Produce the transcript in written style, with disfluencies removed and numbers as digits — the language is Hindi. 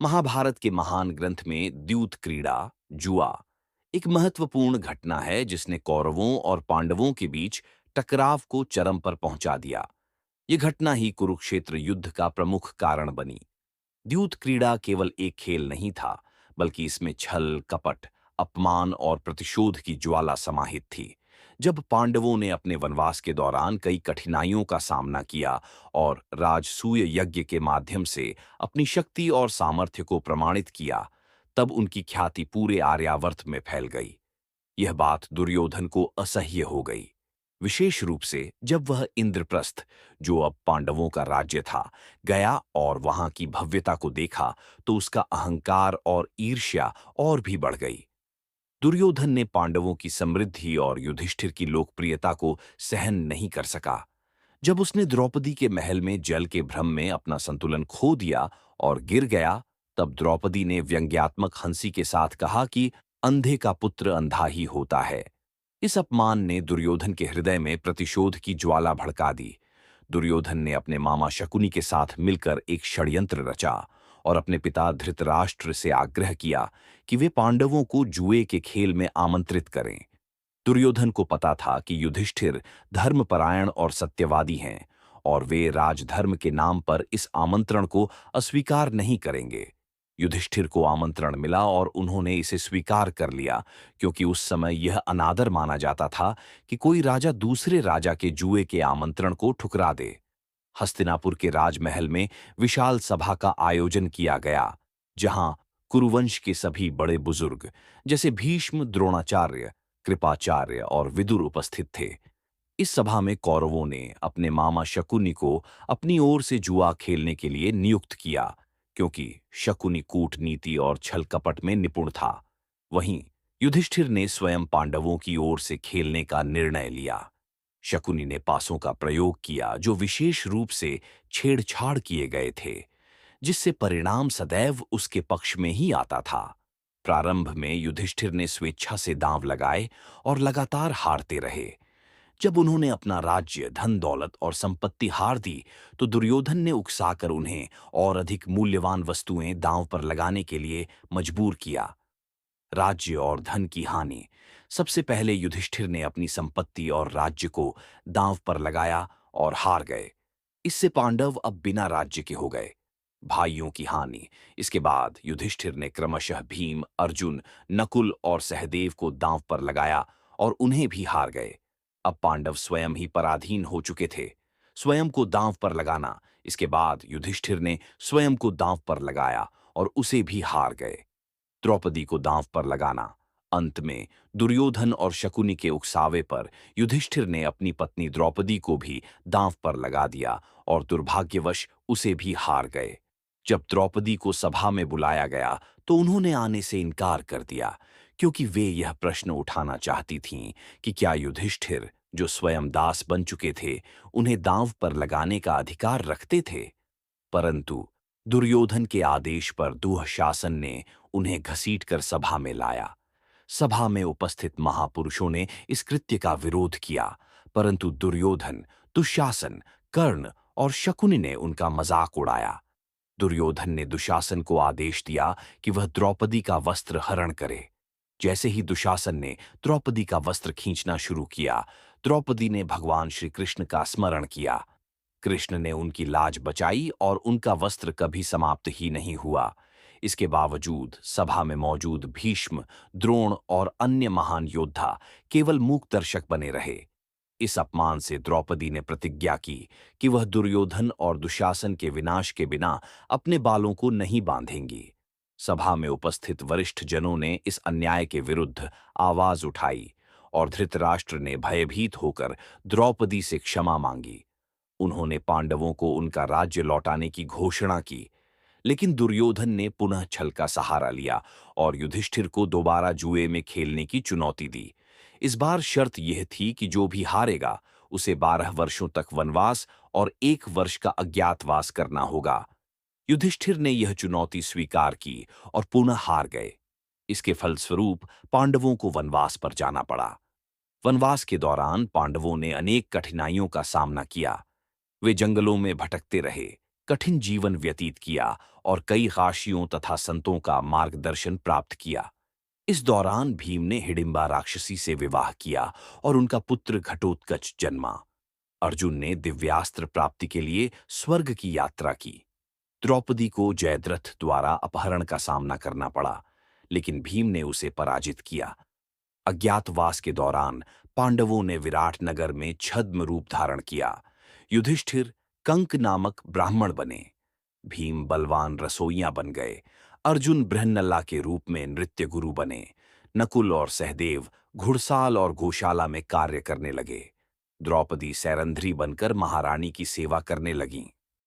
महाभारत के महान ग्रंथ में द्यूत क्रीड़ा, जुआ, एक महत्वपूर्ण घटना है जिसने कौरवों और पांडवों के बीच टकराव को चरम पर पहुंचा दिया। यह घटना ही कुरुक्षेत्र युद्ध का प्रमुख कारण बनी। द्यूत क्रीड़ा केवल एक खेल नहीं था, बल्कि इसमें छल, कपट, अपमान और प्रतिशोध की ज्वाला समाहित थी। जब पांडवों ने अपने वनवास के दौरान कई कठिनाइयों का सामना किया और राजसूय यज्ञ के माध्यम से अपनी शक्ति और सामर्थ्य को प्रमाणित किया, तब उनकी ख्याति पूरे आर्यावर्त में फैल गई। यह बात दुर्योधन को असह्य हो गई, विशेष रूप से जब वह इंद्रप्रस्थ, जो अब पांडवों का राज्य था, गया और वहां की भव्यता को देखा तो उसका अहंकार और ईर्ष्या और भी बढ़ गई। दुर्योधन ने पांडवों की समृद्धि और युधिष्ठिर की लोकप्रियता को सहन नहीं कर सका। जब उसने द्रौपदी के महल में जल के भ्रम में अपना संतुलन खो दिया और गिर गया, तब द्रौपदी ने व्यंग्यात्मक हंसी के साथ कहा कि अंधे का पुत्र अंधा ही होता है। इस अपमान ने दुर्योधन के हृदय में प्रतिशोध की ज्वाला भड़का दी। दुर्योधन ने अपने मामा शकुनी के साथ मिलकर एक षड्यंत्र रचा और अपने पिता धृतराष्ट्र से आग्रह किया कि वे पांडवों को जुए के खेल में आमंत्रित करें। दुर्योधन को पता था कि युधिष्ठिर धर्मपरायण और सत्यवादी हैं और वे राजधर्म के नाम पर इस आमंत्रण को अस्वीकार नहीं करेंगे। युधिष्ठिर को आमंत्रण मिला और उन्होंने इसे स्वीकार कर लिया, क्योंकि उस समय यह अनादर माना जाता था कि कोई राजा दूसरे राजा के जुए के आमंत्रण को ठुकरा दे। हस्तिनापुर के राजमहल में विशाल सभा का आयोजन किया गया, जहां कुरुवंश के सभी बड़े बुजुर्ग जैसे भीष्म, द्रोणाचार्य, कृपाचार्य और विदुर उपस्थित थे। इस सभा में कौरवों ने अपने मामा शकुनी को अपनी ओर से जुआ खेलने के लिए नियुक्त किया, क्योंकि शकुनी कूटनीति और छल कपट में निपुण था। वहीं युधिष्ठिर ने स्वयं पांडवों की ओर से खेलने का निर्णय लिया। शकुनी ने पासों का प्रयोग किया जो विशेष रूप से छेड़छाड़ किए गए थे, जिससे परिणाम सदैव उसके पक्ष में ही आता था। प्रारंभ में युधिष्ठिर ने स्वेच्छा से दांव लगाए और लगातार हारते रहे। जब उन्होंने अपना राज्य, धन दौलत और संपत्ति हार दी, तो दुर्योधन ने उकसाकर उन्हें और अधिक मूल्यवान वस्तुएं दांव पर लगाने के लिए मजबूर किया। राज्य और धन की हानि। सबसे पहले युधिष्ठिर ने अपनी संपत्ति और राज्य को दांव पर लगाया और हार गए। इससे पांडव अब बिना राज्य के हो गए। भाइयों की हानि। इसके बाद युधिष्ठिर ने क्रमशः भीम, अर्जुन, नकुल और सहदेव को दांव पर लगाया और उन्हें भी हार गए। अब पांडव स्वयं ही पराधीन हो चुके थे। स्वयं को दांव पर लगाना। इसके बाद युधिष्ठिर ने स्वयं को दांव पर लगाया और उसे भी हार गए। द्रौपदी को दांव पर लगाना। अंत में दुर्योधन और शकुनी के उकसावे पर युधिष्ठिर ने अपनी पत्नी द्रौपदी को भी दांव पर लगा दिया और दुर्भाग्यवश उसे भी हार गए। जब द्रौपदी को सभा में बुलाया गया तो उन्होंने आने से इनकार कर दिया, क्योंकि वे यह प्रश्न उठाना चाहती थीं कि क्या युधिष्ठिर, जो स्वयं दास बन चुके थे, उन्हें दांव पर लगाने का अधिकार रखते थे। परंतु दुर्योधन के आदेश पर दुःशासन ने उन्हें घसीटकर सभा में लाया। सभा में उपस्थित महापुरुषों ने इस कृत्य का विरोध किया, परंतु दुर्योधन, दुशासन, कर्ण और शकुनि ने उनका मजाक उड़ाया। दुर्योधन ने दुशासन को आदेश दिया कि वह द्रौपदी का वस्त्र हरण करे। जैसे ही दुशासन ने द्रौपदी का वस्त्र खींचना शुरू किया, द्रौपदी ने भगवान श्री कृष्ण का स्मरण किया। कृष्ण ने उनकी लाज बचाई और उनका वस्त्र कभी समाप्त ही नहीं हुआ। इसके बावजूद सभा में मौजूद भीष्म, द्रोण और अन्य महान योद्धा केवल मूक दर्शक बने रहे। इस अपमान से द्रौपदी ने प्रतिज्ञा की कि वह दुर्योधन और दुशासन के विनाश के बिना अपने बालों को नहीं बांधेंगी। सभा में उपस्थित वरिष्ठ जनों ने इस अन्याय के विरुद्ध आवाज उठाई और धृतराष्ट्र ने भयभीत होकर द्रौपदी से क्षमा मांगी। उन्होंने पांडवों को उनका राज्य लौटाने की घोषणा की, लेकिन दुर्योधन ने पुनः छल का सहारा लिया और युधिष्ठिर को दोबारा जुए में खेलने की चुनौती दी। इस बार शर्त यह थी कि जो भी हारेगा उसे 12 वर्षों तक वनवास और 1 वर्ष का अज्ञातवास करना होगा। युधिष्ठिर ने यह चुनौती स्वीकार की और पुनः हार गए। इसके फलस्वरूप पांडवों को वनवास पर जाना पड़ा। वनवास के दौरान पांडवों ने अनेक कठिनाइयों का सामना किया। वे जंगलों में भटकते रहे, कठिन जीवन व्यतीत किया और कई काशियों तथा संतों का मार्गदर्शन प्राप्त किया। इस दौरान भीम ने हिडिंबा राक्षसी से विवाह किया और उनका पुत्र घटोत्कच जन्मा। अर्जुन ने दिव्यास्त्र प्राप्ति के लिए स्वर्ग की यात्रा की। द्रौपदी को जयद्रथ द्वारा अपहरण का सामना करना पड़ा, लेकिन भीम ने उसे पराजित किया। अज्ञातवास के दौरान पांडवों ने विराट नगर में छद्म रूप धारण किया। युधिष्ठिर कंक नामक ब्राह्मण बने। भीम बलवान रसोइया बन गए। अर्जुन बृहन्नला के रूप में नृत्य गुरु बने। नकुल और सहदेव घुड़साल और गौशाला में कार्य करने लगे। द्रौपदी सैरंध्री बनकर महारानी की सेवा करने लगीं।